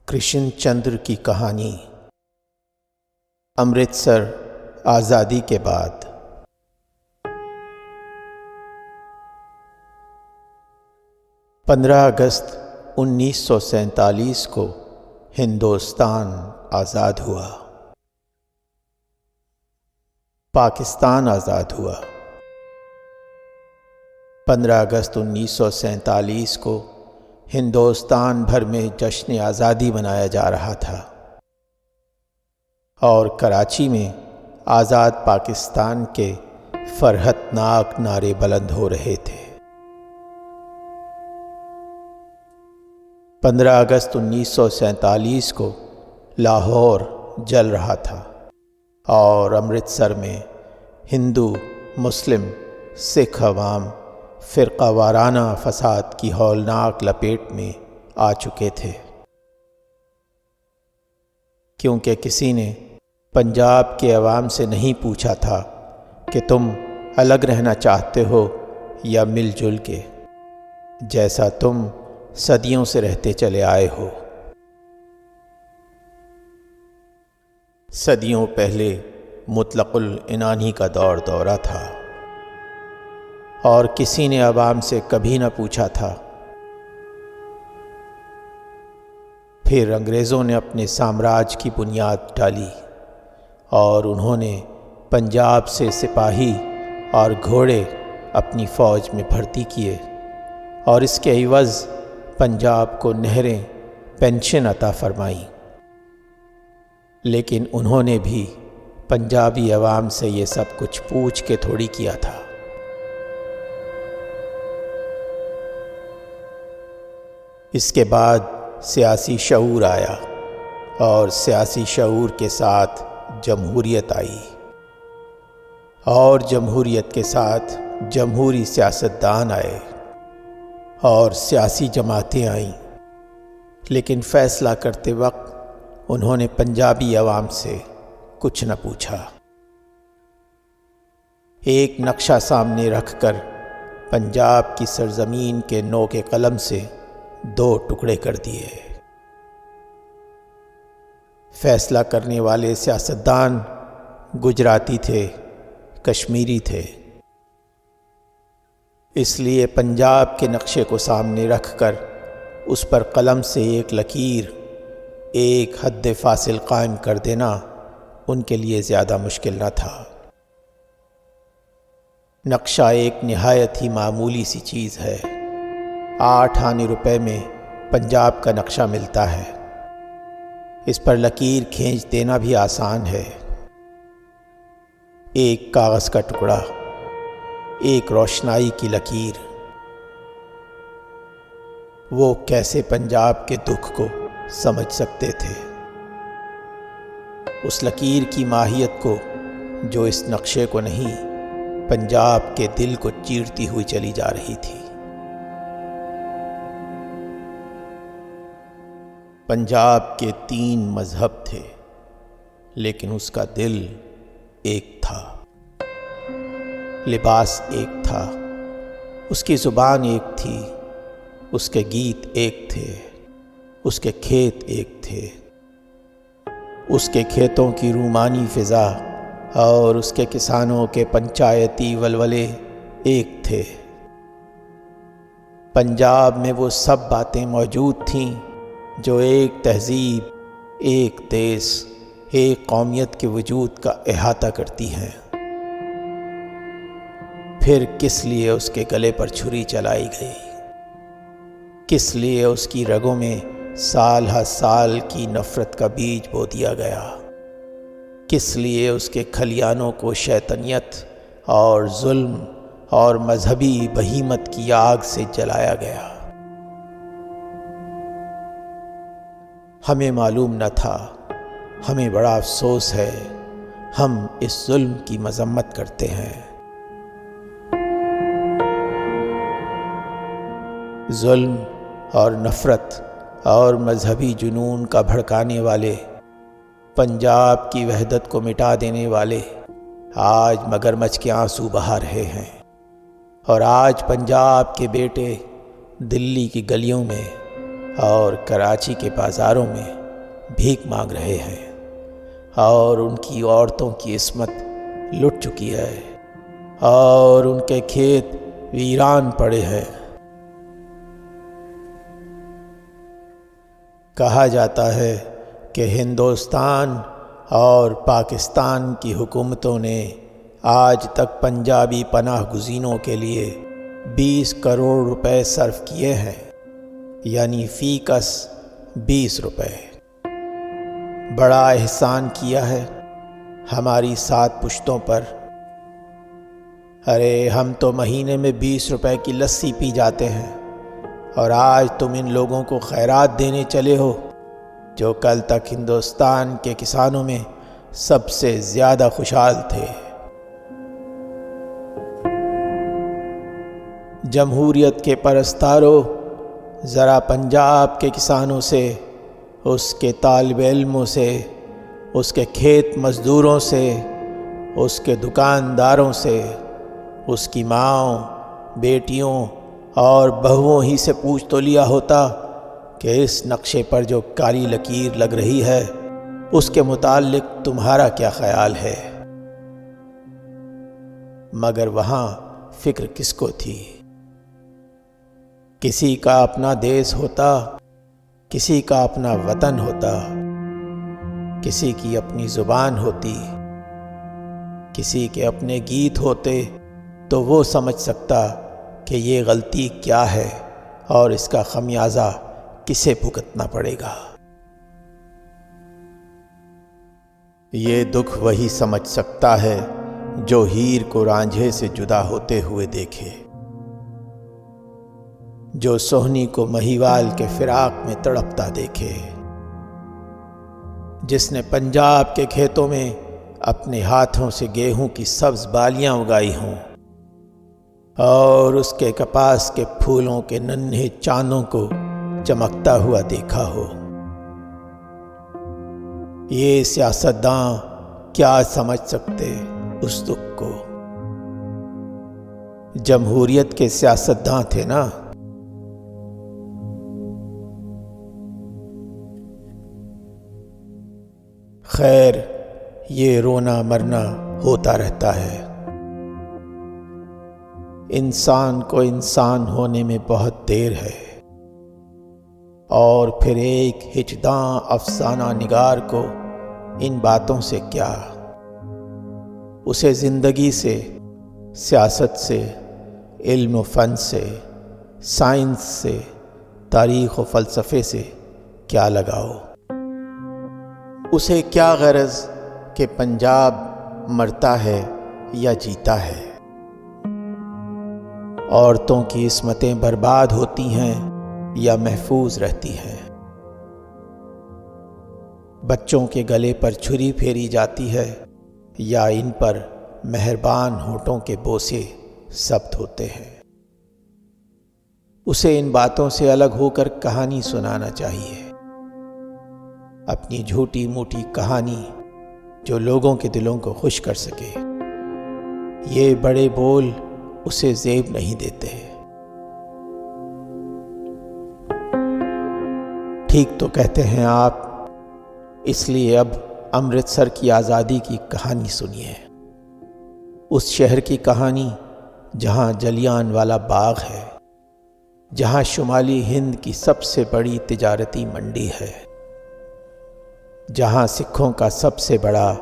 کرشن چندر کی کہانی۔ امرتسر آزادی کے بعد۔ 15 اگست 1947 کو ہندوستان آزاد ہوا، پاکستان آزاد ہوا۔ 15 اگست 1947 کو ہندوستان بھر میں جشن آزادی منایا جا رہا تھا اور کراچی میں آزاد پاکستان کے فرحت ناک نعرے بلند ہو رہے تھے۔ 15 اگست 1947 کو لاہور جل رہا تھا اور امرتسر میں ہندو، مسلم، سکھ عوام فرقہ وارانہ فساد کی ہولناک لپیٹ میں آ چکے تھے، کیونکہ کسی نے پنجاب کے عوام سے نہیں پوچھا تھا کہ تم الگ رہنا چاہتے ہو یا مل جل کے، جیسا تم صدیوں سے رہتے چلے آئے ہو۔ صدیوں پہلے مطلق العنانی کا دورہ تھا اور کسی نے عوام سے کبھی نہ پوچھا تھا۔ پھر انگریزوں نے اپنے سامراج کی بنیاد ڈالی اور انہوں نے پنجاب سے سپاہی اور گھوڑے اپنی فوج میں بھرتی کیے اور اس کے عوض پنجاب کو نہریں، پینشن عطا فرمائیں، لیکن انہوں نے بھی پنجابی عوام سے یہ سب کچھ پوچھ کے تھوڑی کیا تھا۔ اس کے بعد سیاسی شعور آیا اور سیاسی شعور کے ساتھ جمہوریت آئی اور جمہوریت کے ساتھ جمہوری سیاستدان آئے اور سیاسی جماعتیں آئیں، لیکن فیصلہ کرتے وقت انہوں نے پنجابی عوام سے کچھ نہ پوچھا۔ ایک نقشہ سامنے رکھ کر پنجاب کی سرزمین کے نوک قلم سے 2 ٹکڑے کر دیے۔ فیصلہ کرنے والے سیاستدان گجراتی تھے، کشمیری تھے، اس لیے پنجاب کے نقشے کو سامنے رکھ کر اس پر قلم سے ایک لکیر، ایک حد فاصل قائم کر دینا ان کے لیے زیادہ مشکل نہ تھا۔ نقشہ ایک نہایت ہی معمولی سی چیز ہے، 8 آنے روپے میں پنجاب کا نقشہ ملتا ہے، اس پر لکیر کھینچ دینا بھی آسان ہے۔ ایک کاغذ کا ٹکڑا، ایک روشنائی کی لکیر۔ وہ کیسے پنجاب کے دکھ کو سمجھ سکتے تھے، اس لکیر کی ماہیت کو جو اس نقشے کو نہیں، پنجاب کے دل کو چیرتی ہوئی چلی جا رہی تھی۔ پنجاب کے 3 مذہب تھے، لیکن اس کا دل ایک تھا، لباس ایک تھا، اس کی زبان ایک تھی، اس کے گیت ایک تھے، اس کے کھیت ایک تھے، اس کے کھیتوں کی رومانی فضا اور اس کے کسانوں کے پنچایتی ولولے ایک تھے۔ پنجاب میں وہ سب باتیں موجود تھیں جو ایک تہذیب، ایک دیس، ایک قومیت کے وجود کا احاطہ کرتی ہیں۔ پھر کس لیے اس کے گلے پر چھری چلائی گئی؟ کس لیے اس کی رگوں میں سال ہر سال کی نفرت کا بیج بو دیا گیا؟ کس لیے اس کے کھلیانوں کو شیطنیت اور ظلم اور مذہبی بہیمت کی آگ سے جلایا گیا؟ ہمیں معلوم نہ تھا، ہمیں بڑا افسوس ہے، ہم اس ظلم کی مذمت کرتے ہیں۔ ظلم اور نفرت اور مذہبی جنون کا بھڑکانے والے، پنجاب کی وحدت کو مٹا دینے والے آج مگرمچھ کے آنسو بہا رہے ہیں، اور آج پنجاب کے بیٹے دلی کی گلیوں میں اور کراچی کے بازاروں میں بھیک مانگ رہے ہیں اور ان کی عورتوں کی عصمت لٹ چکی ہے اور ان کے کھیت ویران پڑے ہیں۔ کہا جاتا ہے کہ ہندوستان اور پاکستان کی حکومتوں نے آج تک پنجابی پناہ گزینوں کے لیے 20 کروڑ روپے صرف کیے ہیں، یعنی فی کس 20 روپے۔ بڑا احسان کیا ہے ہماری 7 پشتوں پر۔ ارے ہم تو مہینے میں 20 روپے کی لسی پی جاتے ہیں، اور آج تم ان لوگوں کو خیرات دینے چلے ہو جو کل تک ہندوستان کے کسانوں میں سب سے زیادہ خوشحال تھے۔ جمہوریت کے پرستاروں، ذرا پنجاب کے کسانوں سے، اس کے طالب علموں سے، اس کے کھیت مزدوروں سے، اس کے دکانداروں سے، اس کی ماؤں، بیٹیوں اور بہوؤں ہی سے پوچھ تو لیا ہوتا کہ اس نقشے پر جو کالی لکیر لگ رہی ہے اس کے متعلق تمہارا کیا خیال ہے؟ مگر وہاں فکر کس کو تھی؟ کسی کا اپنا دیس ہوتا، کسی کا اپنا وطن ہوتا، کسی کی اپنی زبان ہوتی، کسی کے اپنے گیت ہوتے، تو وہ سمجھ سکتا کہ یہ غلطی کیا ہے اور اس کا خمیازہ کسے بھگتنا پڑے گا۔ یہ دکھ وہی سمجھ سکتا ہے جو ہیر کو رانجھے سے جدا ہوتے ہوئے دیکھے، جو سوہنی کو مہیوال کے فراق میں تڑپتا دیکھے، جس نے پنجاب کے کھیتوں میں اپنے ہاتھوں سے گیہوں کی سبز بالیاں اگائی ہوں اور اس کے کپاس کے پھولوں کے ننھے چاندوں کو چمکتا ہوا دیکھا ہو۔ یہ سیاستداں کیا سمجھ سکتے اس دکھ کو؟ جمہوریت کے سیاستداں تھے نا۔ خیر، یہ رونا مرنا ہوتا رہتا ہے۔ انسان کو انسان ہونے میں بہت دیر ہے، اور پھر ایک ہچداں افسانہ نگار کو ان باتوں سے کیا؟ اسے زندگی سے، سیاست سے، علم و فن سے، سائنس سے، تاریخ و فلسفے سے کیا لگاؤ؟ اسے کیا غرض کہ پنجاب مرتا ہے یا جیتا ہے؟ عورتوں کی عصمتیں برباد ہوتی ہیں یا محفوظ رہتی ہیں؟ بچوں کے گلے پر چھری پھیری جاتی ہے یا ان پر مہربان ہونٹوں کے بوسے ثبت ہوتے ہیں؟ اسے ان باتوں سے الگ ہو کر کہانی سنانا چاہیے، اپنی جھوٹی موٹی کہانی جو لوگوں کے دلوں کو خوش کر سکے۔ یہ بڑے بول اسے زیب نہیں دیتے۔ ٹھیک تو کہتے ہیں آپ، اس لیے اب امرتسر کی آزادی کی کہانی سنیے، اس شہر کی کہانی جہاں جلیان والا باغ ہے، جہاں شمالی ہند کی سب سے بڑی تجارتی منڈی ہے، جہاں سکھوں کا سب سے بڑا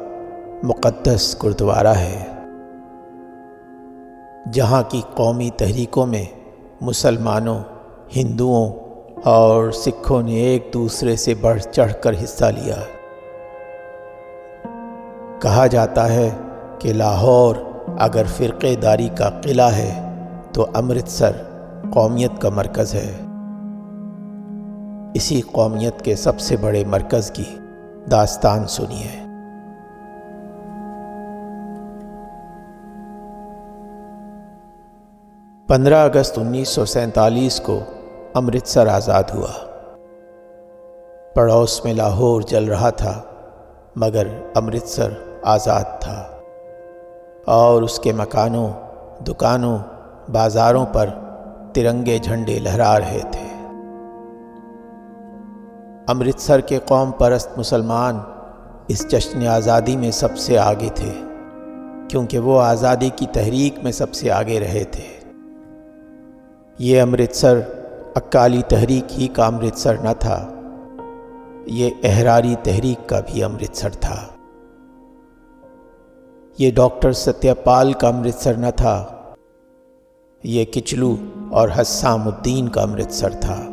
مقدس گردوارہ ہے، جہاں کی قومی تحریکوں میں مسلمانوں، ہندوؤں اور سکھوں نے ایک دوسرے سے بڑھ چڑھ کر حصہ لیا۔ کہا جاتا ہے کہ لاہور اگر فرقے داری کا قلعہ ہے تو امرتسر قومیت کا مرکز ہے۔ اسی قومیت کے سب سے بڑے مرکز کی داستان سنیے۔ 15 اگست 1947 کو امرتسر آزاد ہوا۔ پڑوس میں لاہور جل رہا تھا، مگر امرتسر آزاد تھا، اور اس کے مکانوں، دکانوں، بازاروں پر ترنگے جھنڈے لہرا رہے تھے۔ امرتسر کے قوم پرست مسلمان اس جشن آزادی میں سب سے آگے تھے، کیونکہ وہ آزادی کی تحریک میں سب سے آگے رہے تھے۔ یہ امرتسر اکالی تحریک ہی کا امرتسر نہ تھا، یہ احراری تحریک کا بھی امرتسر تھا۔ یہ ڈاکٹر ستیہ پال کا امرتسر نہ تھا، یہ کچلو اور حسام الدین کا امرتسر تھا۔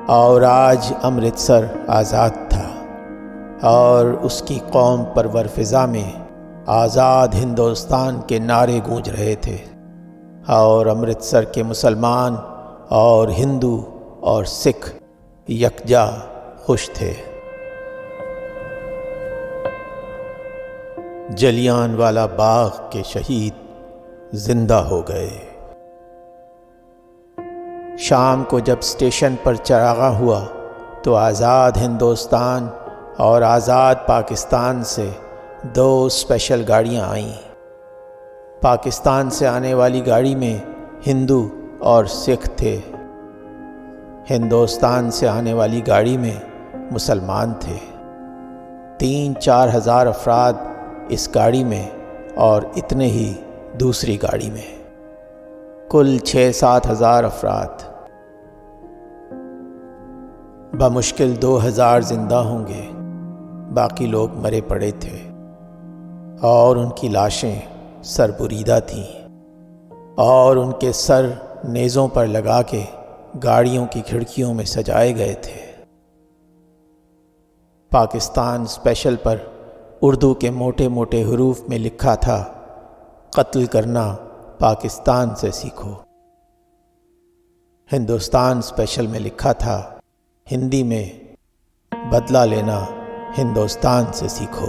اور آج امرتسر آزاد تھا اور اس کی قوم پرور فضا میں آزاد ہندوستان کے نعرے گونج رہے تھے، اور امرتسر کے مسلمان اور ہندو اور سکھ یکجا خوش تھے۔ جلیان والا باغ کے شہید زندہ ہو گئے۔ شام کو جب اسٹیشن پر چراغاں ہوا تو آزاد ہندوستان اور آزاد پاکستان سے 2 اسپیشل گاڑیاں آئیں۔ پاکستان سے آنے والی گاڑی میں ہندو اور سکھ تھے، ہندوستان سے آنے والی گاڑی میں مسلمان تھے۔ 3-4 ہزار افراد اس گاڑی میں اور اتنے ہی دوسری گاڑی میں، کل 6-7 ہزار افراد۔ بمشکل 2000 زندہ ہوں گے، باقی لوگ مرے پڑے تھے، اور ان کی لاشیں سر بریدہ تھیں، اور ان کے سر نیزوں پر لگا کے گاڑیوں کی کھڑکیوں میں سجائے گئے تھے۔ پاکستان اسپیشل پر اردو کے موٹے موٹے حروف میں لکھا تھا، قتل کرنا پاکستان سے سیکھو۔ ہندوستان اسپیشل میں لکھا تھا، ہندی میں بدلہ لینا ہندوستان سے سیکھو۔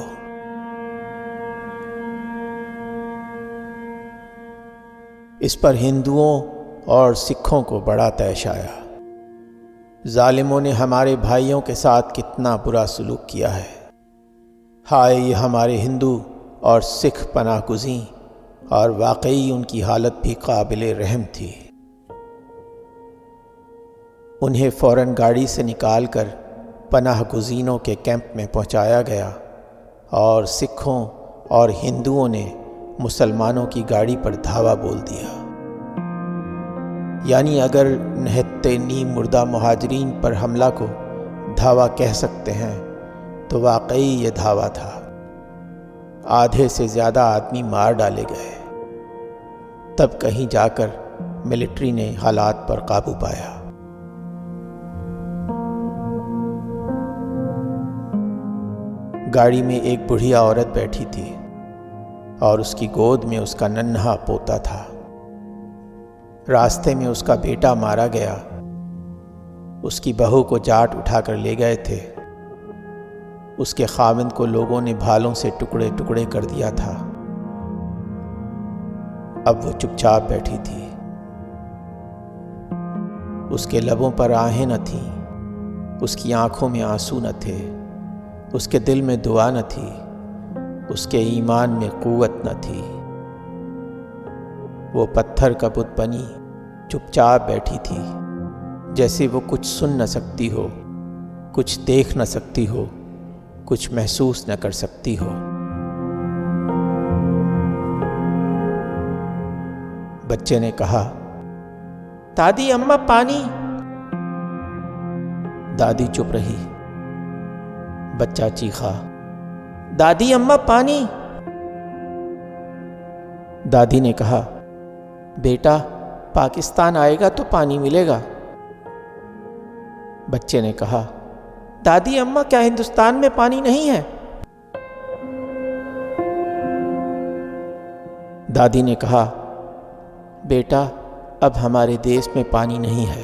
اس پر ہندوؤں اور سکھوں کو بڑا طیش آیا۔ ظالموں نے ہمارے بھائیوں کے ساتھ کتنا برا سلوک کیا ہے، ہائے یہ ہمارے ہندو اور سکھ پناہ گزیں، اور واقعی ان کی حالت بھی قابل رحم تھی۔ انہیں فوراً گاڑی سے نکال کر پناہ گزینوں کے کیمپ میں پہنچایا گیا، اور سکھوں اور ہندوؤں نے مسلمانوں کی گاڑی پر دھاوا بول دیا۔ یعنی اگر نہتے نیم مردہ مہاجرین پر حملہ کو دھاوا کہہ سکتے ہیں تو واقعی یہ دھاوا تھا۔ آدھے سے زیادہ آدمی مار ڈالے گئے۔ تب کہیں جا کر ملٹری نے حالات پر قابو پایا۔ گاڑی میں ایک بڑھیا عورت بیٹھی تھی اور اس کی گود میں اس کا ننھا پوتا تھا۔ راستے میں اس کا بیٹا مارا گیا۔ اس کی بہو کو جاٹ اٹھا کر لے گئے تھے۔ اس کے خاوند کو لوگوں نے بھالوں سے ٹکڑے ٹکڑے کر دیا تھا۔ اب وہ چپ چاپ بیٹھی تھی۔ اس کے لبوں پر آہیں نہ تھیں، اس کی آنکھوں میں آنسو نہ تھے، اس کے دل میں دعا نہ تھی، اس کے ایمان میں قوت نہ تھی۔ وہ پتھر کا بت بنی چپ چاپ بیٹھی تھی، جیسے وہ کچھ سن نہ سکتی ہو، کچھ دیکھ نہ سکتی ہو، کچھ محسوس نہ کر سکتی ہو۔ بچے نے کہا، دادی اماں پانی۔ دادی چپ رہی۔ بچہ چیخا، دادی اماں پانی۔ دادی نے کہا، بیٹا پاکستان آئے گا تو پانی ملے گا۔ بچے نے کہا، دادی اماں کیا ہندوستان میں پانی نہیں ہے؟ دادی نے کہا، بیٹا اب ہمارے دیس میں پانی نہیں ہے۔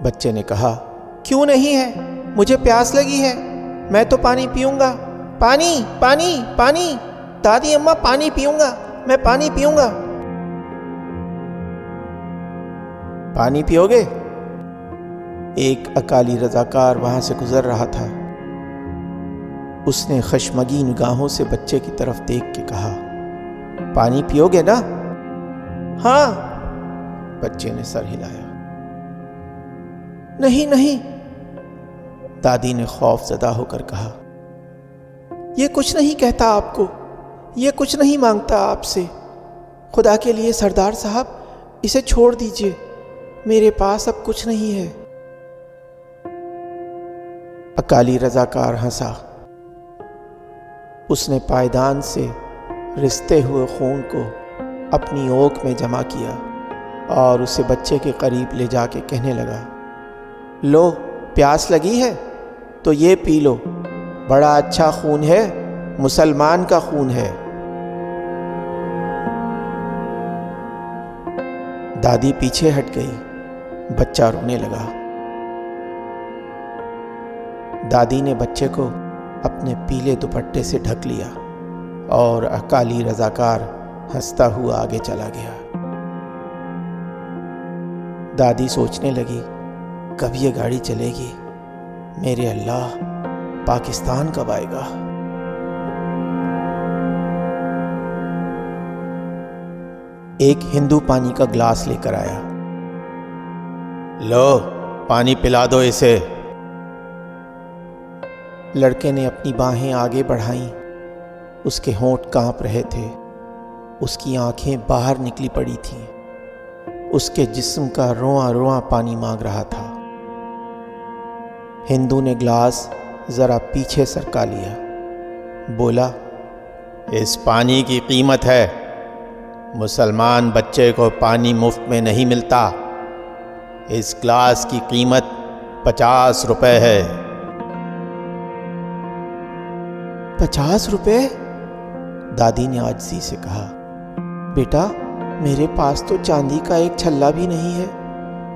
بچے نے کہا، کیوں نہیں ہے؟ مجھے پیاس لگی ہے، میں تو پانی پیوں گا۔ پانی پانی پانی، دادی اماں پانی پیوں گا، میں پانی پیوں گا۔ پانی پیو گے؟ ایک اکالی رضاکار وہاں سے گزر رہا تھا۔ اس نے خشمگین نگاہوں سے بچے کی طرف دیکھ کے کہا، پانی پیو گے نا؟ ہاں، بچے نے سر ہلایا۔ نہیں نہیں، دادی نے خوف زدہ ہو کر کہا، یہ کچھ نہیں کہتا آپ کو، یہ کچھ نہیں مانگتا آپ سے، خدا کے لیے سردار صاحب اسے چھوڑ دیجئے، میرے پاس اب کچھ نہیں ہے۔ اکالی رضاکار ہنسا۔ اس نے پائیدان سے رستے ہوئے خون کو اپنی اوک میں جمع کیا اور اسے بچے کے قریب لے جا کے کہنے لگا، لو پیاس لگی ہے تو یہ پی لو، بڑا اچھا خون ہے، مسلمان کا خون ہے۔ دادی پیچھے ہٹ گئی، بچہ رونے لگا۔ دادی نے بچے کو اپنے پیلے دوپٹے سے ڈھک لیا اور اکالی رضاکار ہنستا ہوا آگے چلا گیا۔ دادی سوچنے لگی، کب یہ گاڑی چلے گی؟ میرے اللہ، پاکستان کب آئے گا؟ ایک ہندو پانی کا گلاس لے کر آیا۔ لو پانی پلا دو اسے۔ لڑکے نے اپنی باہیں آگے بڑھائیں، اس کے ہونٹ کانپ رہے تھے، اس کی آنکھیں باہر نکلی پڑی تھیں، اس کے جسم کا رواں رواں پانی مانگ رہا تھا۔ ہندو نے گلاس ذرا پیچھے سرکا لیا، بولا، اس پانی کی قیمت ہے، مسلمان بچے کو پانی مفت میں نہیں ملتا، اس گلاس کی قیمت 50 روپے ہے۔ 50 روپے؟ دادی نے عاجزی سے کہا، بیٹا میرے پاس تو چاندی کا ایک چھلا بھی نہیں ہے،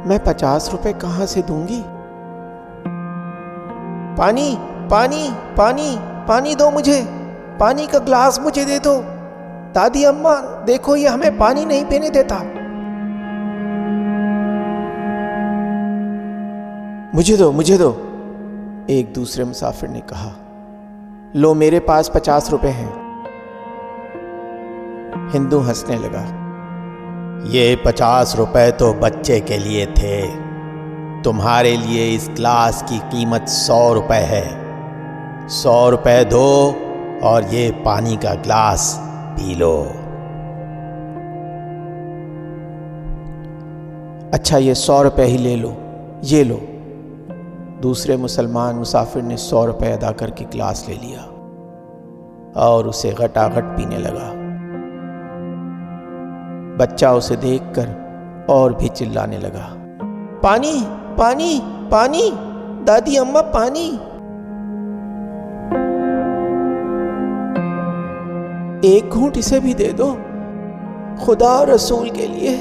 میں 50 روپے کہاں سے دوں گی؟ پانی پانی پانی پانی دو مجھے، پانی کا گلاس مجھے دے دو، دادی اماں دیکھو یہ ہمیں پانی نہیں پینے دیتا۔ مجھے دو مجھے دو، ایک دوسرے مسافر نے کہا۔ لو میرے پاس 50 روپے ہیں۔ ہندو ہنسنے لگا، یہ 50 روپے تو بچے کے لیے تھے، تمہارے لیے اس گلاس کی قیمت 100 روپے ہے، 100 روپے دو اور یہ پانی کا گلاس پی لو۔ اچھا یہ 100 روپے ہی لے لو، یہ لو۔ دوسرے مسلمان مسافر نے 100 روپے ادا کر کے گلاس لے لیا اور اسے غٹا غٹ پینے لگا۔ بچہ اسے دیکھ کر اور بھی چلانے لگا، پانی پانی پانی، دادی اماں پانی۔ ایک گھونٹ اسے بھی دے دو، خدا اور رسول کے لیے۔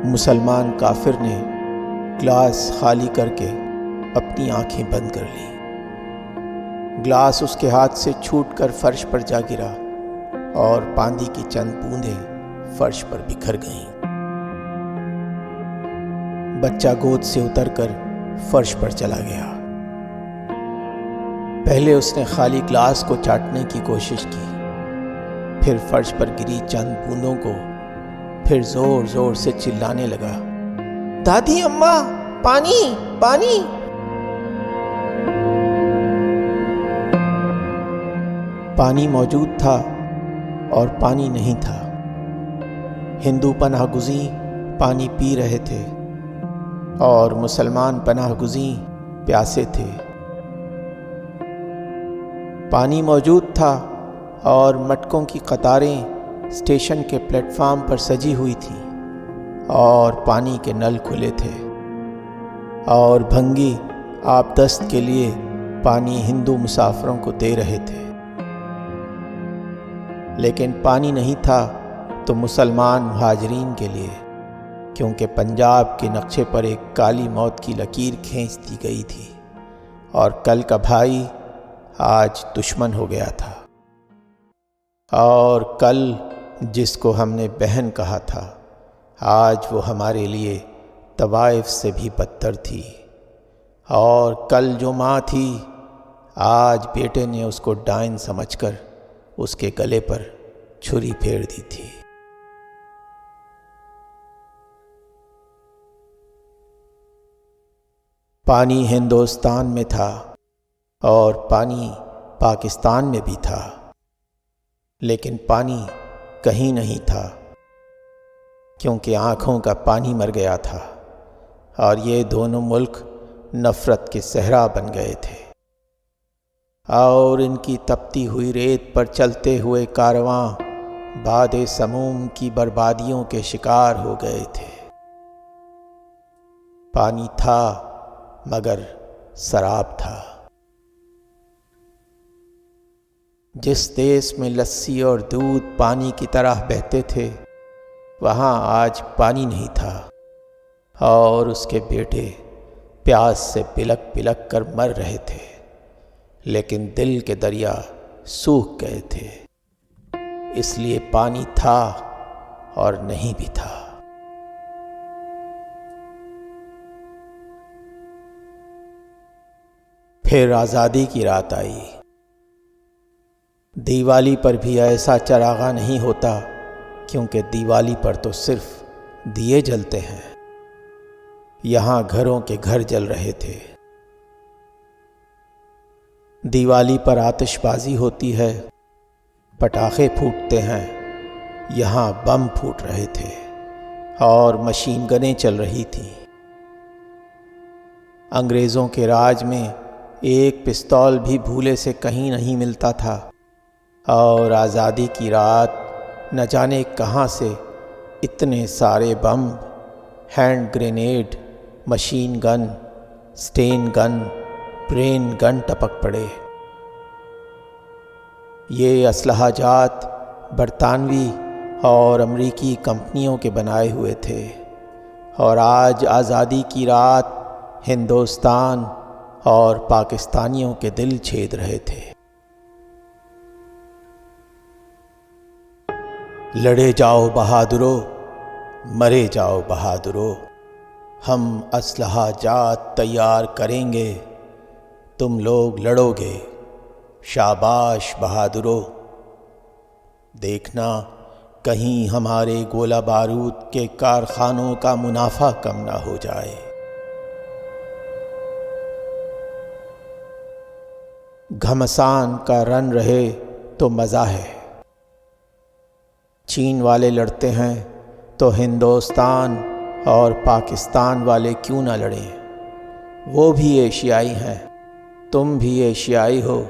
مسلمان کافر نے گلاس خالی کر کے اپنی آنکھیں بند کر لی۔ گلاس اس کے ہاتھ سے چھوٹ کر فرش پر جا گرا اور پانی کی چند بوندیں فرش پر بکھر گئیں۔ بچہ گود سے اتر کر فرش پر چلا گیا۔ پہلے اس نے خالی گلاس کو چاٹنے کی کوشش کی، پھر فرش پر گری چند بوندوں کو، پھر زور زور سے چلانے لگا، دادی اماں پانی پانی۔ پانی موجود تھا اور پانی نہیں تھا۔ ہندو پناہ گزیں پانی پی رہے تھے اور مسلمان پناہ گزیں پیاسے تھے۔ پانی موجود تھا اور مٹکوں کی قطاریں اسٹیشن کے پلیٹ فارم پر سجی ہوئی تھیں اور پانی کے نل کھلے تھے اور بھنگی آب دست کے لیے پانی ہندو مسافروں کو دے رہے تھے۔ لیکن پانی نہیں تھا تو مسلمان مہاجرین کے لیے، کیونکہ پنجاب کے نقشے پر ایک کالی موت کی لکیر کھینچ دی گئی تھی اور کل کا بھائی آج دشمن ہو گیا تھا، اور کل جس کو ہم نے بہن کہا تھا آج وہ ہمارے لیے طوائف سے بھی بدتر تھی، اور کل جو ماں تھی آج بیٹے نے اس کو ڈائن سمجھ کر اس کے گلے پر چھری پھیر دی تھی۔ پانی ہندوستان میں تھا اور پانی پاکستان میں بھی تھا، لیکن پانی کہیں نہیں تھا کیونکہ آنکھوں کا پانی مر گیا تھا اور یہ دونوں ملک نفرت کے صحرا بن گئے تھے، اور ان کی تپتی ہوئی ریت پر چلتے ہوئے کارواں باد سموم کی بربادیوں کے شکار ہو گئے تھے۔ پانی تھا مگر سراب تھا۔ جس دیس میں لسی اور دودھ پانی کی طرح بہتے تھے، وہاں آج پانی نہیں تھا اور اس کے بیٹے پیاس سے بلک بلک کر مر رہے تھے، لیکن دل کے دریا سوکھ گئے تھے، اس لیے پانی تھا اور نہیں بھی تھا۔ پھر آزادی کی رات آئی۔ دیوالی پر بھی ایسا چراغاں نہیں ہوتا، کیونکہ دیوالی پر تو صرف دیے جلتے ہیں۔ یہاں گھروں کے گھر جل رہے تھے۔ دیوالی پر آتش بازی ہوتی ہے، پٹاخے پھوٹتے ہیں، یہاں بم پھوٹ رہے تھے اور مشین گنیں چل رہی تھیں۔ انگریزوں کے راج میں ایک پستول بھی بھولے سے کہیں نہیں ملتا تھا، اور آزادی کی رات نہ جانے کہاں سے اتنے سارے بم، ہینڈ گرینیڈ، مشین گن، سٹین گن، برین گن ٹپک پڑے۔ یہ اسلحہ جات برطانوی اور امریکی کمپنیوں کے بنائے ہوئے تھے، اور آج آزادی کی رات ہندوستان اور پاکستانیوں کے دل چھید رہے تھے۔ لڑے جاؤ بہادرو، مرے جاؤ بہادرو، ہم اسلحہ جات تیار کریں گے، تم لوگ لڑو گے، شاباش بہادرو۔ دیکھنا کہیں ہمارے گولہ بارود کے کارخانوں کا منافع کم نہ ہو جائے۔ گھمسان کا رن رہے تو مزہ ہے۔ چین والے لڑتے ہیں تو ہندوستان اور پاکستان والے کیوں نہ لڑیں؟ وہ بھی ایشیائی ہیں، تم بھی ایشیائی ہو،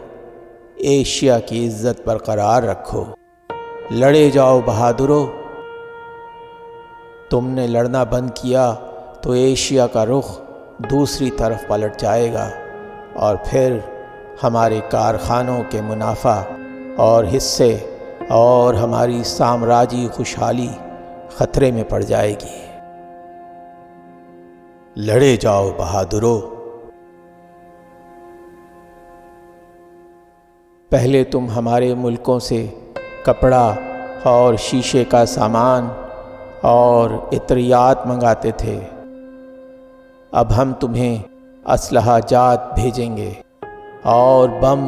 ایشیا کی عزت برقرار رکھو، لڑے جاؤ بہادرو۔ تم نے لڑنا بند کیا تو ایشیا کا رخ دوسری طرف پلٹ جائے گا، اور پھر ہمارے کارخانوں کے منافع اور حصے اور ہماری سامراجی خوشحالی خطرے میں پڑ جائے گی۔ لڑے جاؤ بہادرو۔ پہلے تم ہمارے ملکوں سے کپڑا اور شیشے کا سامان اور عطریات منگاتے تھے، اب ہم تمہیں اسلحہ جات بھیجیں گے، اور بم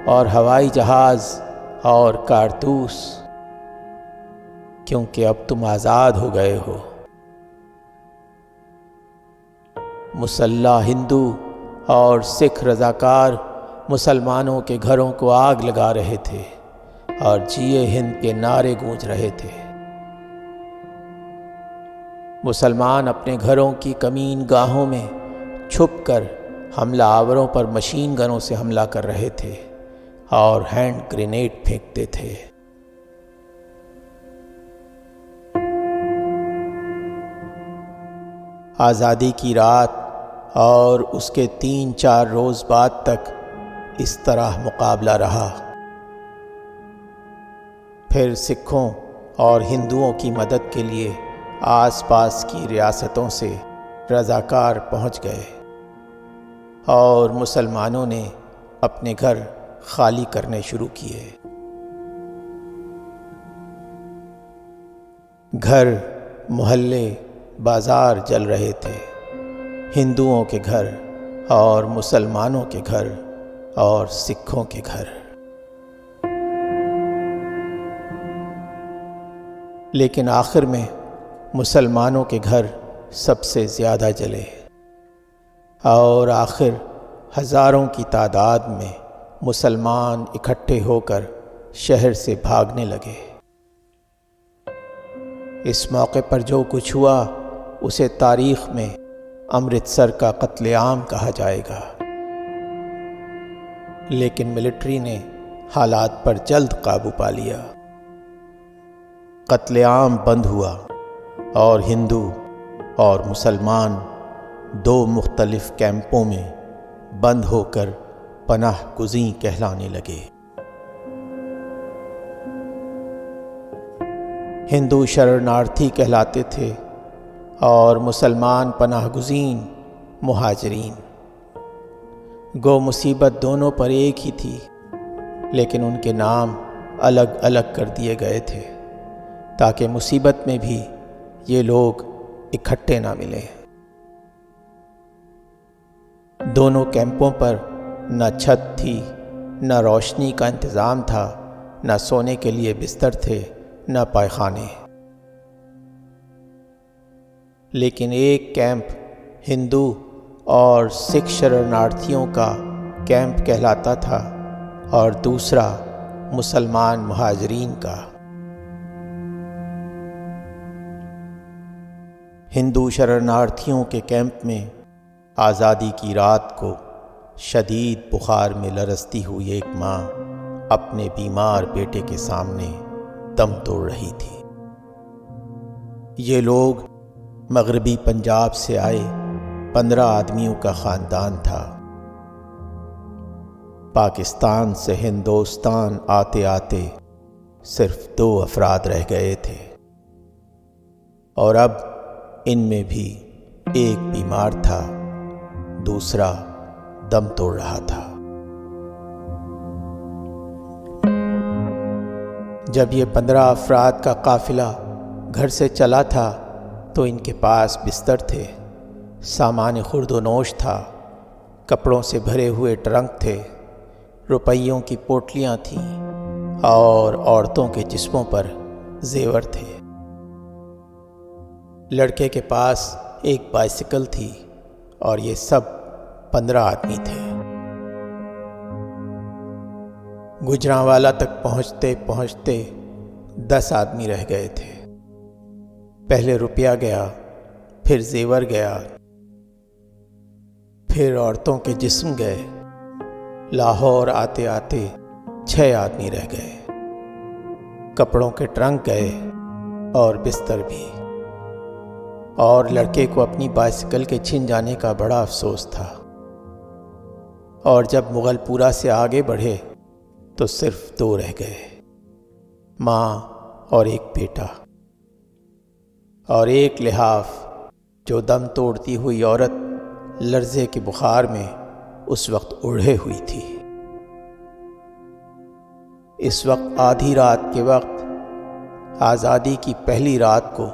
اور ہوائی جہاز اور کارتوس، کیونکہ اب تم آزاد ہو گئے ہو۔ مسلح ہندو اور سکھ رضاکار مسلمانوں کے گھروں کو آگ لگا رہے تھے اور جیے ہند کے نعرے گونج رہے تھے۔ مسلمان اپنے گھروں کی کمین گاہوں میں چھپ کر حملہ آوروں پر مشین گنوں سے حملہ کر رہے تھے اور ہینڈ گرینیڈ پھینکتے تھے۔ آزادی کی رات اور اس کے 3-4 روز بعد تک اس طرح مقابلہ رہا۔ پھر سکھوں اور ہندوؤں کی مدد کے لیے آس پاس کی ریاستوں سے رضاکار پہنچ گئے، اور مسلمانوں نے اپنے گھر خالی کرنے شروع کیے۔ گھر، محلے، بازار جل رہے تھے، ہندوؤں کے گھر اور مسلمانوں کے گھر اور سکھوں کے گھر۔ لیکن آخر میں مسلمانوں کے گھر سب سے زیادہ جلے، اور آخر ہزاروں کی تعداد میں مسلمان اکٹھے ہو کر شہر سے بھاگنے لگے۔ اس موقع پر جو کچھ ہوا اسے تاریخ میں امرتسر کا قتل عام کہا جائے گا، لیکن ملٹری نے حالات پر جلد قابو پا لیا۔ قتل عام بند ہوا اور ہندو اور مسلمان دو مختلف کیمپوں میں بند ہو کر پناہ گزیں کہلانے لگے۔ ہندو شرنارتھی کہلاتے تھے اور مسلمان پناہ گزین مہاجرین۔ گو مصیبت دونوں پر ایک ہی تھی، لیکن ان کے نام الگ الگ کر دیے گئے تھے تاکہ مصیبت میں بھی یہ لوگ اکٹھے نہ ملیں۔ دونوں کیمپوں پر نہ چھت تھی، نہ روشنی کا انتظام تھا، نہ سونے کے لیے بستر تھے، نہ پائخانے۔ لیکن ایک کیمپ ہندو اور سکھ شرنارتھیوں کا کیمپ کہلاتا تھا اور دوسرا مسلمان مہاجرین کا۔ ہندو شرنارتھیوں کے کیمپ میں آزادی کی رات کو شدید بخار میں لرزتی ہوئی ایک ماں اپنے بیمار بیٹے کے سامنے دم توڑ رہی تھی۔ یہ لوگ مغربی پنجاب سے آئے 15 آدمیوں کا خاندان تھا۔ پاکستان سے ہندوستان آتے آتے صرف 2 افراد رہ گئے تھے، اور اب ان میں بھی ایک بیمار تھا، دوسرا دم توڑ رہا تھا۔ جب یہ 15 افراد کا قافلہ گھر سے چلا تھا تو ان کے پاس بستر تھے، سامان خورد و نوش تھا، کپڑوں سے بھرے ہوئے ٹرنک تھے، روپیوں کی پوٹلیاں تھیں اور عورتوں کے جسموں پر زیور تھے۔ لڑکے کے پاس ایک بائسیکل تھی اور یہ سب 15 آدمی تھے۔ گجرانوالہ تک پہنچتے پہنچتے 10 آدمی رہ گئے تھے۔ پہلے روپیہ گیا، پھر زیور گیا، پھر عورتوں کے جسم گئے۔ لاہور آتے آتے 6 آدمی رہ گئے۔ کپڑوں کے ٹرنک گئے اور بستر بھی، اور لڑکے کو اپنی بائسیکل کے چھن جانے کا بڑا افسوس تھا۔ اور جب مغل پورہ سے آگے بڑھے تو صرف 2 رہ گئے، ماں اور ایک بیٹا، اور ایک لحاف جو دم توڑتی ہوئی عورت لرزے کے بخار میں اس وقت اوڑھے ہوئی تھی۔ اس وقت آدھی رات کے وقت، آزادی کی پہلی رات کو،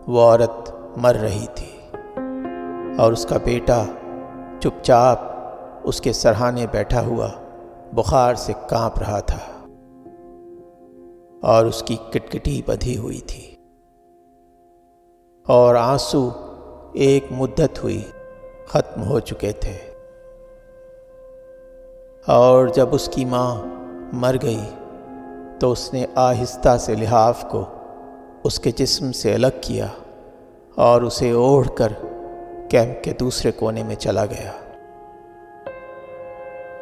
وہ عورت مر رہی تھی اور اس کا بیٹا چپ چاپ اس کے سرہانے بیٹھا ہوا بخار سے کانپ رہا تھا، اور اس کی کٹکٹی بندھی ہوئی تھی، اور آنسو ایک مدت ہوئی ختم ہو چکے تھے۔ اور جب اس کی ماں مر گئی تو اس نے آہستہ سے لحاف کو اس کے جسم سے الگ کیا اور اسے اوڑھ کر کیمپ کے دوسرے کونے میں چلا گیا۔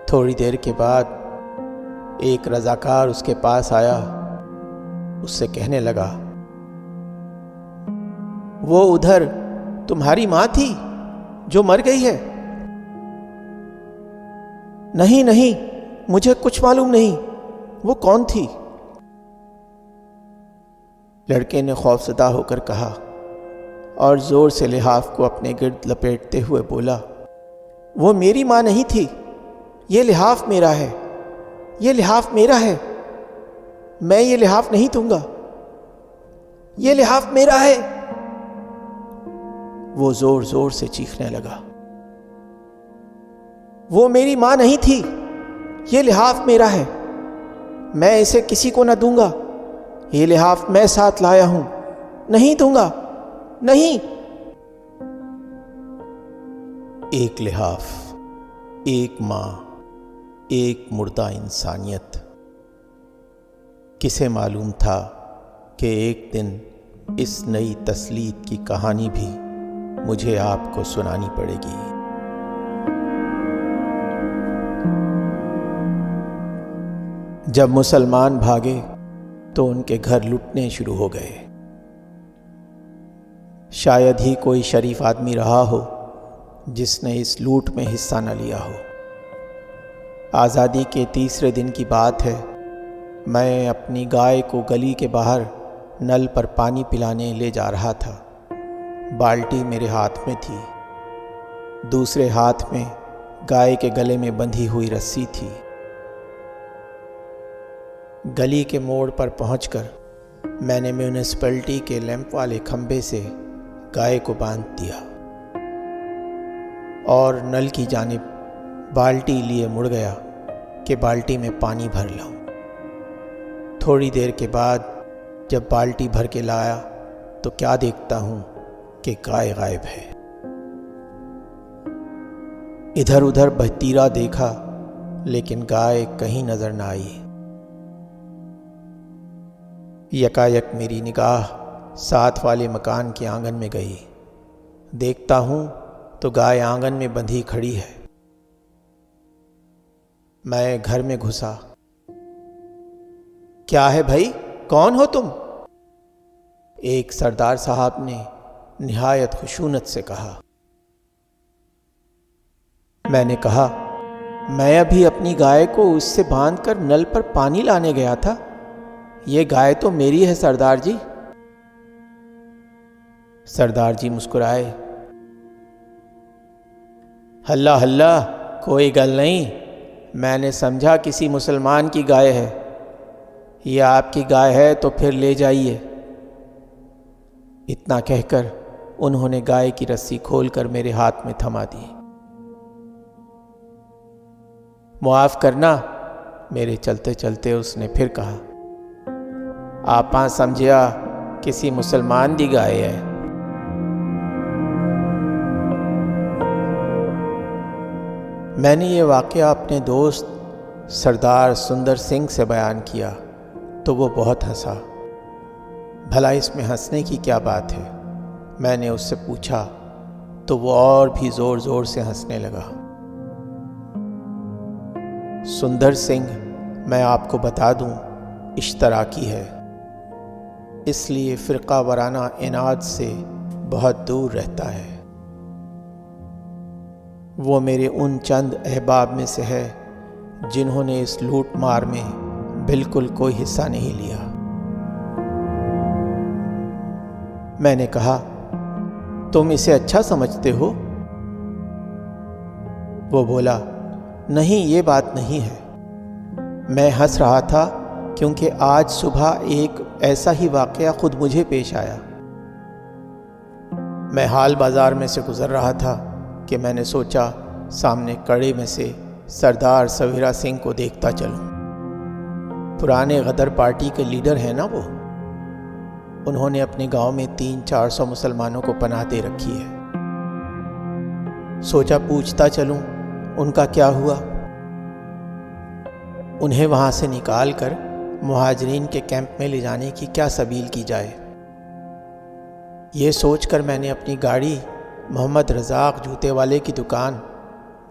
تھوڑی دیر کے بعد ایک رضاکار اس کے پاس آیا، اس سے کہنے لگا، وہ ادھر تمہاری ماں تھی جو مر گئی ہے؟ نہیں نہیں، مجھے کچھ معلوم نہیں، وہ کون تھی؟ لڑکے نے خوفزدہ ہو کر کہا اور زور سے لحاف کو اپنے گرد لپیٹتے ہوئے بولا، وہ میری ماں نہیں تھی، یہ لحاف میرا ہے، یہ لحاف میرا ہے، میں یہ لحاف نہیں دوں گا، یہ لحاف میرا ہے۔ وہ زور زور سے چیخنے لگا، وہ میری ماں نہیں تھی، یہ لحاف میرا ہے، میں اسے کسی کو نہ دوں گا، یہ لحاف میں ساتھ لایا ہوں، نہیں دوں گا، نہیں۔ ایک لحاف، ایک ماں، ایک مردہ انسانیت۔ کسے معلوم تھا کہ ایک دن اس نئی تسلیت کی کہانی بھی مجھے آپ کو سنانی پڑے گی۔ جب مسلمان بھاگے تو ان کے گھر لٹنے شروع ہو گئے۔ شاید ہی کوئی شریف آدمی رہا ہو جس نے اس لوٹ میں حصہ نہ لیا ہو۔ آزادی کے تیسرے دن کی بات ہے، میں اپنی گائے کو گلی کے باہر نل پر پانی پلانے لے جا رہا تھا۔ بالٹی میرے ہاتھ میں تھی، دوسرے ہاتھ میں گائے کے گلے میں بندھی ہوئی رسی تھی۔ گلی کے موڑ پر پہنچ کر میں نے میونسپلٹی کے لیمپ والے کھمبے سے گائے کو باندھ دیا اور نل کی جانب بالٹی لیے مڑ گیا کہ بالٹی میں پانی بھر لاؤں۔ تھوڑی دیر کے بعد جب بالٹی بھر کے لایا تو کیا دیکھتا ہوں کہ گائے غائب ہے۔ ادھر ادھر بہتیرا دیکھا لیکن گائے کہیں نظر نہ آئی۔ یکایک میری نگاہ ساتھ والے مکان کے آنگن میں گئی۔ دیکھتا ہوں تو گائے آنگن میں بندھی کھڑی ہے۔ میں گھر میں گھسا۔ کیا ہے بھائی، کون ہو تم؟ ایک سردار صاحب نے نہایت خشونت سے کہا۔ میں نے کہا، میں ابھی اپنی گائے کو اس سے باندھ کر نل پر پانی لانے گیا تھا۔ یہ گائے تو میری ہے سردار جی۔ سردار جی مسکرائے۔ ہلا ہلا، کوئی گل نہیں، میں نے سمجھا کسی مسلمان کی گائے ہے۔ یہ آپ کی گائے ہے تو پھر لے جائیے۔ اتنا کہہ کر انہوں نے گائے کی رسی کھول کر میرے ہاتھ میں تھما دی۔ معاف کرنا، میرے چلتے چلتے اس نے پھر کہا، آپاں سمجھیا کسی مسلمان دی گائے ہے۔ میں نے یہ واقعہ اپنے دوست سردار سندر سنگھ سے بیان کیا تو وہ بہت ہنسا۔ بھلا اس میں ہنسنے کی کیا بات ہے؟ میں نے اس سے پوچھا تو وہ اور بھی زور زور سے ہنسنے لگا۔ سندر سنگھ، میں آپ کو بتا دوں، اشتراکی ہے، اس لیے فرقہ وارانہ اناد سے بہت دور رہتا ہے۔ وہ میرے ان چند احباب میں سے ہے جنہوں نے اس لوٹ مار میں بالکل کوئی حصہ نہیں لیا۔ میں نے کہا، تم اسے اچھا سمجھتے ہو؟ وہ بولا، نہیں، یہ بات نہیں ہے۔ میں ہنس رہا تھا کیونکہ آج صبح ایک ایسا ہی واقعہ خود مجھے پیش آیا۔ میں حال بازار میں سے گزر رہا تھا کہ میں نے سوچا سامنے کڑے میں سے سردار سویرا سنگھ کو دیکھتا چلوں۔ پرانے غدر پارٹی کے لیڈر ہیں نا وہ۔ انہوں نے اپنے گاؤں میں 300-400 مسلمانوں کو پناہ دے رکھی ہے۔ سوچا پوچھتا چلوں ان کا کیا ہوا۔ انہیں وہاں سے نکال کر مہاجرین کے کیمپ میں لے جانے کی کیا سبیل کی جائے۔ یہ سوچ کر میں نے اپنی گاڑی محمد رزاق جوتے والے کی دکان،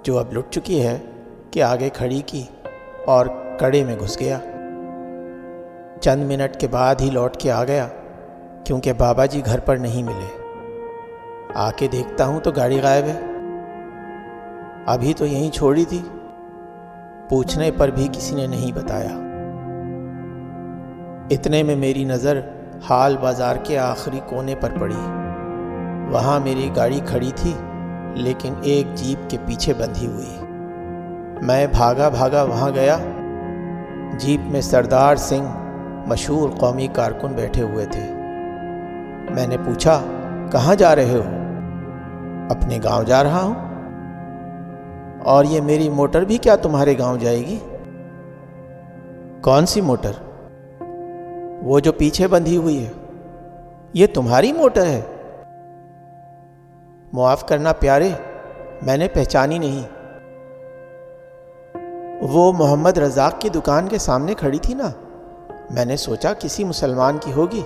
جو اب لٹ چکی ہے، کے آگے کھڑی کی اور کڑے میں گھس گیا۔ چند منٹ کے بعد ہی لوٹ کے آ گیا کیونکہ بابا جی گھر پر نہیں ملے۔ آ کے دیکھتا ہوں تو گاڑی غائب ہے۔ ابھی تو یہیں چھوڑی تھی، پوچھنے پر بھی کسی نے نہیں بتایا۔ اتنے میں میری نظر حال بازار کے آخری کونے پر پڑی۔ وہاں میری گاڑی کھڑی تھی لیکن ایک جیپ کے پیچھے بندھی ہوئی۔ میں بھاگا بھاگا وہاں گیا۔ جیپ میں سردار سنگھ، مشہور قومی کارکن، بیٹھے ہوئے تھے۔ میں نے پوچھا، کہاں جا رہے ہو؟ اپنے گاؤں جا رہا ہوں۔ اور یہ میری موٹر بھی کیا تمہارے گاؤں جائے گی؟ کون سی موٹر؟ وہ جو پیچھے بندھی ہوئی ہے۔ یہ تمہاری موٹر ہے؟ معاف کرنا پیارے، میں نے پہچانی نہیں۔ وہ محمد رزاق کی دکان کے سامنے کھڑی تھی نا، میں نے سوچا کسی مسلمان کی ہوگی،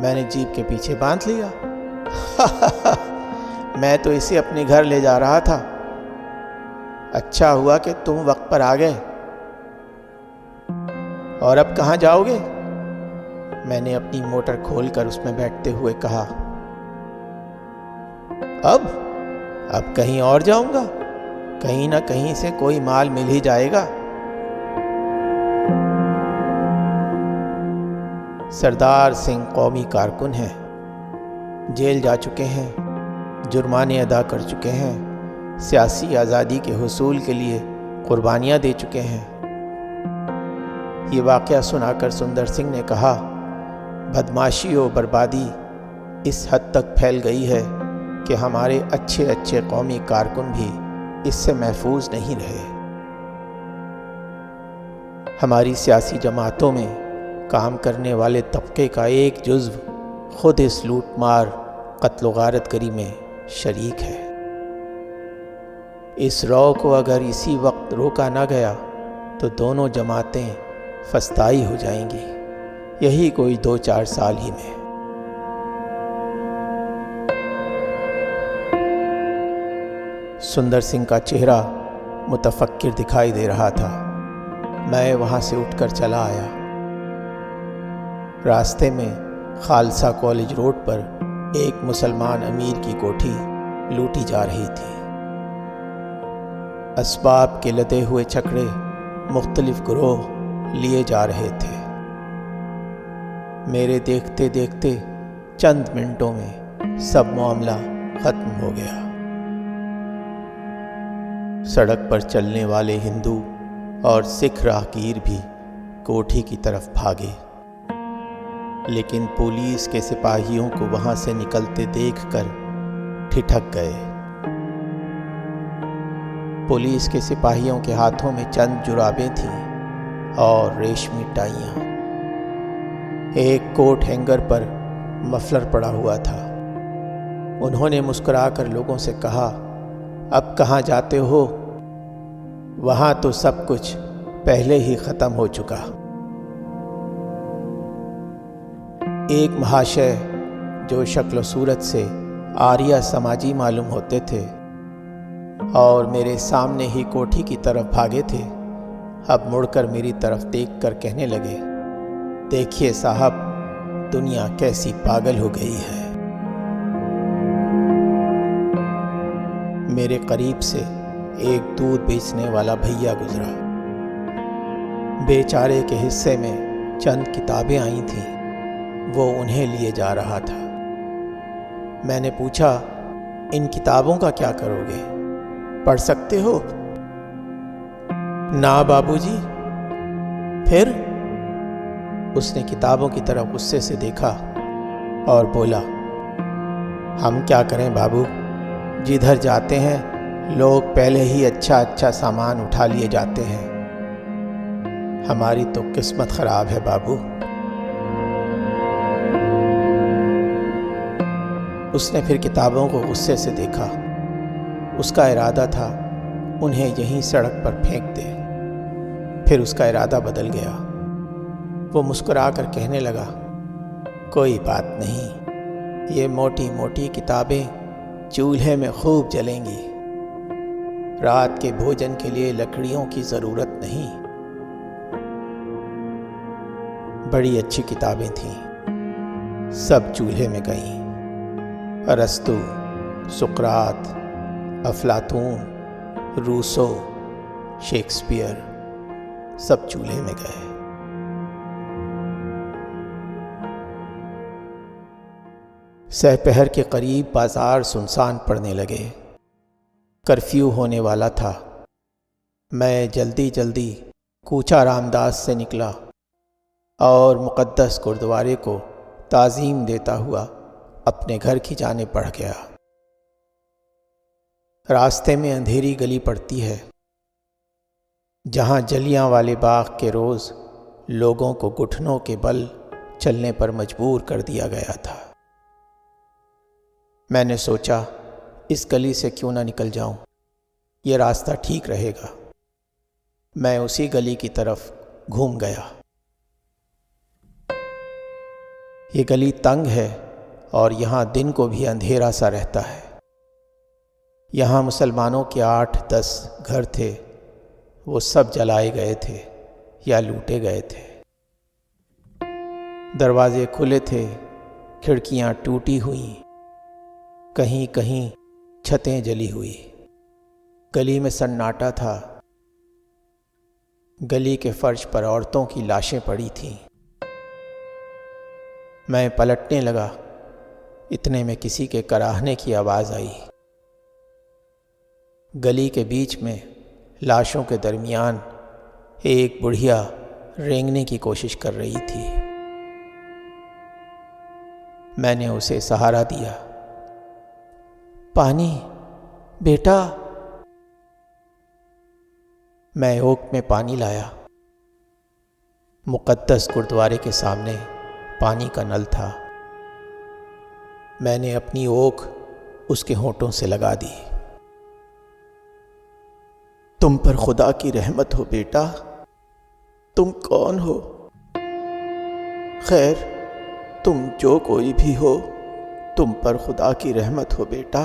میں نے جیپ کے پیچھے باندھ لیا۔ میں تو اسے اپنے گھر لے جا رہا تھا، اچھا ہوا کہ تم وقت پر آ گئے۔ اور اب کہاں جاؤ گے؟ میں نے اپنی موٹر کھول کر اس میں بیٹھتے ہوئے کہا۔ اب کہیں اور جاؤں گا، کہیں نہ کہیں سے کوئی مال مل ہی جائے گا۔ سردار سنگھ قومی کارکن ہیں، جیل جا چکے ہیں، جرمانے ادا کر چکے ہیں، سیاسی آزادی کے حصول کے لیے قربانیاں دے چکے ہیں۔ یہ واقعہ سنا کر سندر سنگھ نے کہا، بدمعاشی و بربادی اس حد تک پھیل گئی ہے کہ ہمارے اچھے اچھے قومی کارکن بھی اس سے محفوظ نہیں رہے۔ ہماری سیاسی جماعتوں میں کام کرنے والے طبقے کا ایک جزو خود اس لوٹ مار قتل و غارت گری میں شریک ہے۔ اس رو کو اگر اسی وقت روکا نہ گیا تو دونوں جماعتیں فسطائی ہو جائیں گی، یہی کوئی 2-4 سال ہی میں۔ سندر سنگھ کا چہرہ متفکر دکھائی دے رہا تھا۔ میں وہاں سے اٹھ کر چلا آیا۔ راستے میں خالصہ کالج روڈ پر ایک مسلمان امیر کی کوٹھی لوٹی جا رہی تھی۔ اسباب کے لدے ہوئے چھکڑے مختلف گروہ لیے جا رہے تھے۔ میرے دیکھتے دیکھتے چند منٹوں میں سب معاملہ ختم ہو گیا۔ سڑک پر چلنے والے ہندو اور سکھ راہگیر بھی کوٹھی کی طرف بھاگے، لیکن پولیس کے سپاہیوں کو وہاں سے نکلتے دیکھ کر ٹھٹک گئے۔ پولیس کے سپاہیوں کے ہاتھوں میں چند جرابیں تھیں اور ریشمی ٹائیاں۔ ایک کوٹ ہینگر پر مفلر پڑا ہوا تھا۔ انہوں نے مسکرا کر لوگوں سے کہا، اب کہاں جاتے ہو؟ وہاں تو سب کچھ پہلے ہی ختم ہو چکا۔ ایک مہاشے جو شکل و صورت سے آریہ سماجی معلوم ہوتے تھے اور میرے سامنے ہی کوٹھی کی طرف بھاگے تھے، اب مڑ کر میری طرف دیکھ کر کہنے لگے، دیکھیے صاحب، دنیا کیسی پاگل ہو گئی ہے۔ میرے قریب سے ایک دودھ بیچنے والا بھیا گزرا۔ بیچارے کے حصے میں چند کتابیں آئی تھیں، وہ انہیں لیے جا رہا تھا۔ میں نے پوچھا، ان کتابوں کا کیا کرو گے؟ پڑھ سکتے ہو؟ نا بابو جی۔ پھر؟ اس نے کتابوں کی طرف غصے سے دیکھا اور بولا، ہم کیا کریں بابو، جدھر جاتے ہیں لوگ پہلے ہی اچھا سامان اٹھا لیے جاتے ہیں، ہماری تو قسمت خراب ہے بابو۔ اس نے پھر کتابوں کو غصے سے دیکھا۔ اس کا ارادہ تھا انہیں یہیں سڑک پر پھینک دے، پھر اس کا ارادہ بدل گیا۔ وہ مسکرا کر کہنے لگا، کوئی بات نہیں، یہ موٹی موٹی کتابیں چولہے میں خوب جلیں گی، رات کے بھوجن کے لیے لکڑیوں کی ضرورت نہیں۔ بڑی اچھی کتابیں تھیں، سب چولہے میں گئیں۔ ارسطو، سقراط، افلاطون، روسو، شیکسپیئر، سب چولہے میں گئے۔ سحپہر کے قریب بازار سنسان پڑنے لگے۔ کرفیو ہونے والا تھا۔ میں جلدی کوچا رام داس سے نکلا اور مقدس گردوارے کو تعظیم دیتا ہوا اپنے گھر کی جانب بڑھ گیا۔ راستے میں اندھیری گلی پڑتی ہے، جہاں جلیاں والے باغ کے روز لوگوں کو گھٹنوں کے بل چلنے پر مجبور کر دیا گیا تھا۔ میں نے سوچا اس گلی سے کیوں نہ نکل جاؤں، یہ راستہ ٹھیک رہے گا۔ میں اسی گلی کی طرف گھوم گیا۔ یہ گلی تنگ ہے اور یہاں دن کو بھی اندھیرا سا رہتا ہے۔ یہاں مسلمانوں کے 8-10 گھر تھے، وہ سب جلائے گئے تھے یا لوٹے گئے تھے۔ دروازے کھلے تھے، کھڑکیاں ٹوٹی ہوئیں، کہیں کہیں چھتیں جلی ہوئی۔ گلی میں سناٹا تھا۔ گلی کے فرش پر عورتوں کی لاشیں پڑی تھیں۔ میں پلٹنے لگا، اتنے میں کسی کے کراہنے کی آواز آئی۔ گلی کے بیچ میں لاشوں کے درمیان ایک بڑھیا رینگنے کی کوشش کر رہی تھی۔ میں نے اسے سہارا دیا۔ پانی بیٹا۔ میں اوک میں پانی لایا۔ مقدس گردوارے کے سامنے پانی کا نل تھا۔ میں نے اپنی اوک اس کے ہونٹوں سے لگا دی۔ تم پر خدا کی رحمت ہو بیٹا۔ تم کون ہو؟ خیر، تم جو کوئی بھی ہو، تم پر خدا کی رحمت ہو بیٹا۔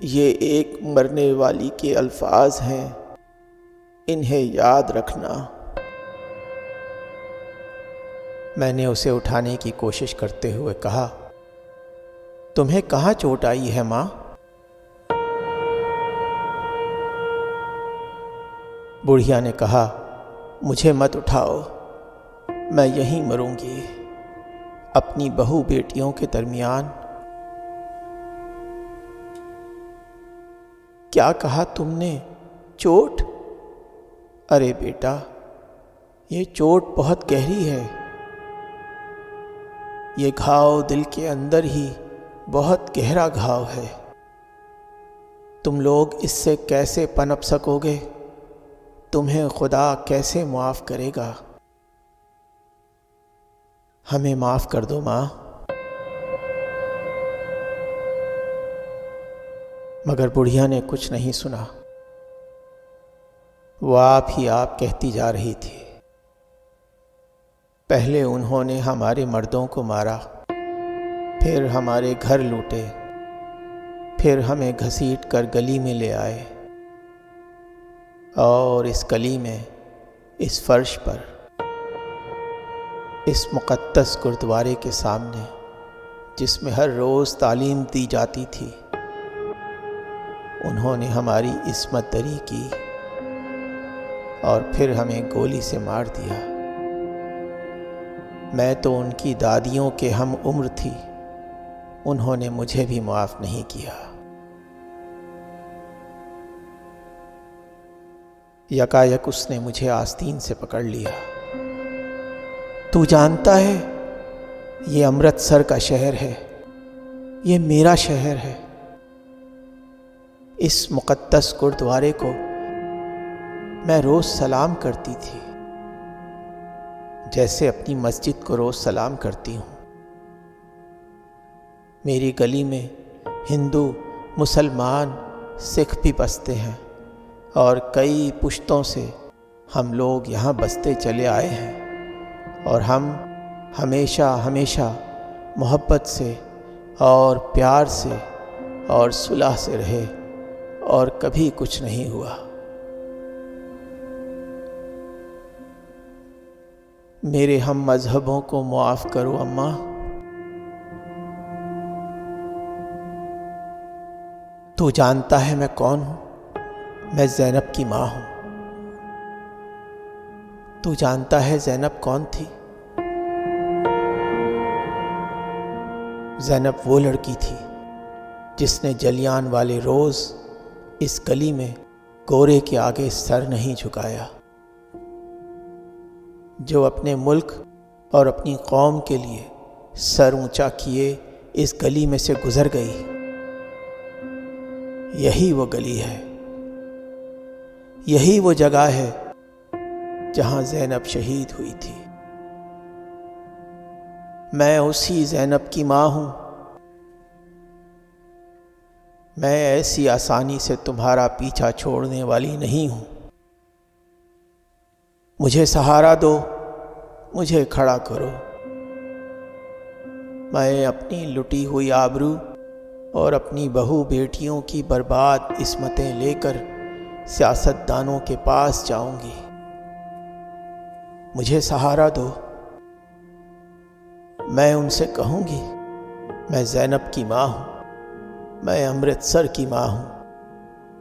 یہ ایک مرنے والی کے الفاظ ہیں، انہیں یاد رکھنا۔ میں نے اسے اٹھانے کی کوشش کرتے ہوئے کہا، تمہیں کہاں چوٹ آئی ہے ماں؟ بڑھیا نے کہا، مجھے مت اٹھاؤ، میں یہیں مروں گی، اپنی بہو بیٹیوں کے درمیان۔ کیا کہا تم نے؟ چوٹ؟ ارے بیٹا، یہ چوٹ بہت گہری ہے۔ یہ گھاؤ دل کے اندر ہی بہت گہرا گھاؤ ہے۔ تم لوگ اس سے کیسے پنپ سکو گے؟ تمہیں خدا کیسے معاف کرے گا؟ ہمیں معاف کر دو ماں۔ مگر بڑھیا نے کچھ نہیں سنا۔ وہ آپ ہی آپ کہتی جا رہی تھی، پہلے انہوں نے ہمارے مردوں کو مارا، پھر ہمارے گھر لوٹے، پھر ہمیں گھسیٹ کر گلی میں لے آئے، اور اس گلی میں، اس فرش پر، اس مقدس گردوارے کے سامنے، جس میں ہر روز تعلیم دی جاتی تھی، انہوں نے ہماری عصمت دری کی اور پھر ہمیں گولی سے مار دیا۔ میں تو ان کی دادیوں کے ہم عمر تھی، انہوں نے مجھے بھی معاف نہیں کیا۔ یکایک اس نے مجھے آستین سے پکڑ لیا۔ تو جانتا ہے، یہ امرتسر کا شہر ہے، یہ میرا شہر ہے۔ اس مقدس گردوارے کو میں روز سلام کرتی تھی، جیسے اپنی مسجد کو روز سلام کرتی ہوں۔ میری گلی میں ہندو، مسلمان، سکھ بھی بستے ہیں، اور کئی پشتوں سے ہم لوگ یہاں بستے چلے آئے ہیں، اور ہم ہمیشہ ہمیشہ محبت سے اور پیار سے اور صلح سے رہے، اور کبھی کچھ نہیں ہوا۔ میرے ہم مذہبوں کو معاف کرو اماں۔ تو جانتا ہے میں کون ہوں؟ میں زینب کی ماں ہوں۔ تو جانتا ہے زینب کون تھی؟ زینب وہ لڑکی تھی جس نے جلیان والے روز اس گلی میں گورے کے آگے سر نہیں جھکایا، جو اپنے ملک اور اپنی قوم کے لیے سر اونچا کیے اس گلی میں سے گزر گئی۔ یہی وہ گلی ہے، یہی وہ جگہ ہے جہاں زینب شہید ہوئی تھی۔ میں اسی زینب کی ماں ہوں میں ایسی آسانی سے تمہارا پیچھا چھوڑنے والی نہیں ہوں۔ مجھے سہارا دو، مجھے کھڑا کرو۔ میں اپنی لٹی ہوئی آبرو اور اپنی بہو بیٹیوں کی برباد عصمتیں لے کر سیاست دانوں کے پاس جاؤں گی۔ مجھے سہارا دو۔ میں ان سے کہوں گی، میں زینب کی ماں ہوں، میں امرتسر کی ماں ہوں،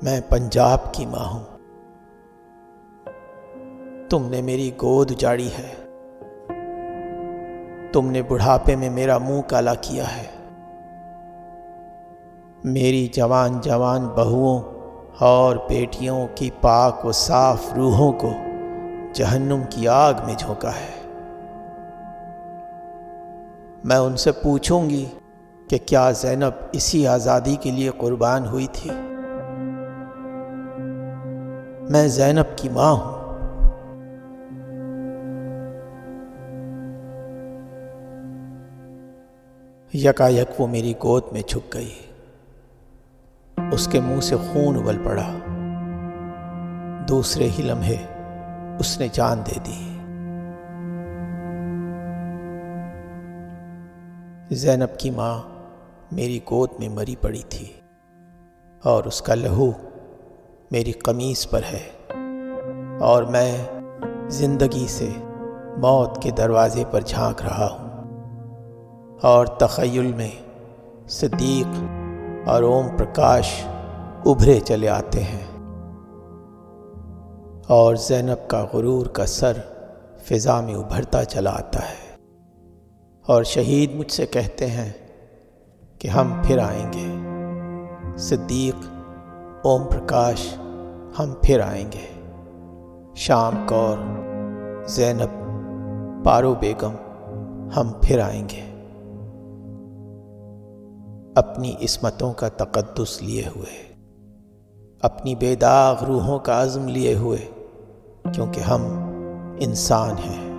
میں پنجاب کی ماں ہوں۔ تم نے میری گود اجاڑی ہے، تم نے بڑھاپے میں میرا منہ کالا کیا ہے، میری جوان جوان بہوؤں اور بیٹیوں کی پاک و صاف روحوں کو جہنم کی آگ میں جھونکا ہے۔ میں ان سے پوچھوں گی کہ کیا زینب اسی آزادی کے لیے قربان ہوئی تھی؟ میں زینب کی ماں ہوں۔ یکایک وہ میری گود میں چھپ گئی، اس کے منہ سے خون ابل پڑا، دوسرے ہی لمحے اس نے جان دے دی۔ زینب کی ماں میری گود میں مری پڑی تھی اور اس کا لہو میری قمیص پر ہے، اور میں زندگی سے موت کے دروازے پر جھانک رہا ہوں، اور تخیل میں صدیق اور اوم پرکاش ابھرے چلے آتے ہیں، اور زینب کا غرور کا سر فضا میں ابھرتا چلا آتا ہے، اور شہید مجھ سے کہتے ہیں کہ ہم پھر آئیں گے، صدیق، اوم پرکاش، ہم پھر آئیں گے، شام کور، زینب، پارو بیگم، ہم پھر آئیں گے، اپنی عصمتوں کا تقدس لیے ہوئے، اپنی بے داغ روحوں کا عزم لیے ہوئے، کیونکہ ہم انسان ہیں۔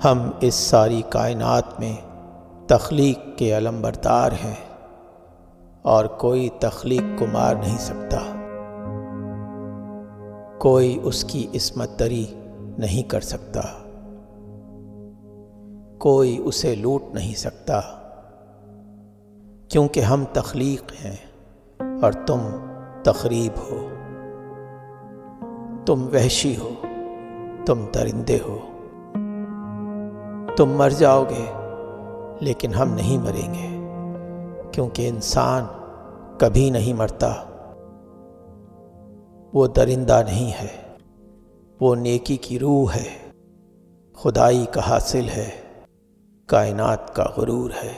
ہم اس ساری کائنات میں تخلیق کے علمبردار ہیں، اور کوئی تخلیق کو مار نہیں سکتا، کوئی اس کی عصمت دری نہیں کر سکتا، کوئی اسے لوٹ نہیں سکتا، کیونکہ ہم تخلیق ہیں اور تم تخریب ہو۔ تم وحشی ہو، تم درندے ہو، تم مر جاؤ گے، لیکن ہم نہیں مریں گے، کیونکہ انسان کبھی نہیں مرتا۔ وہ درندہ نہیں ہے، وہ نیکی کی روح ہے، خدائی کا حاصل ہے، کائنات کا غرور ہے۔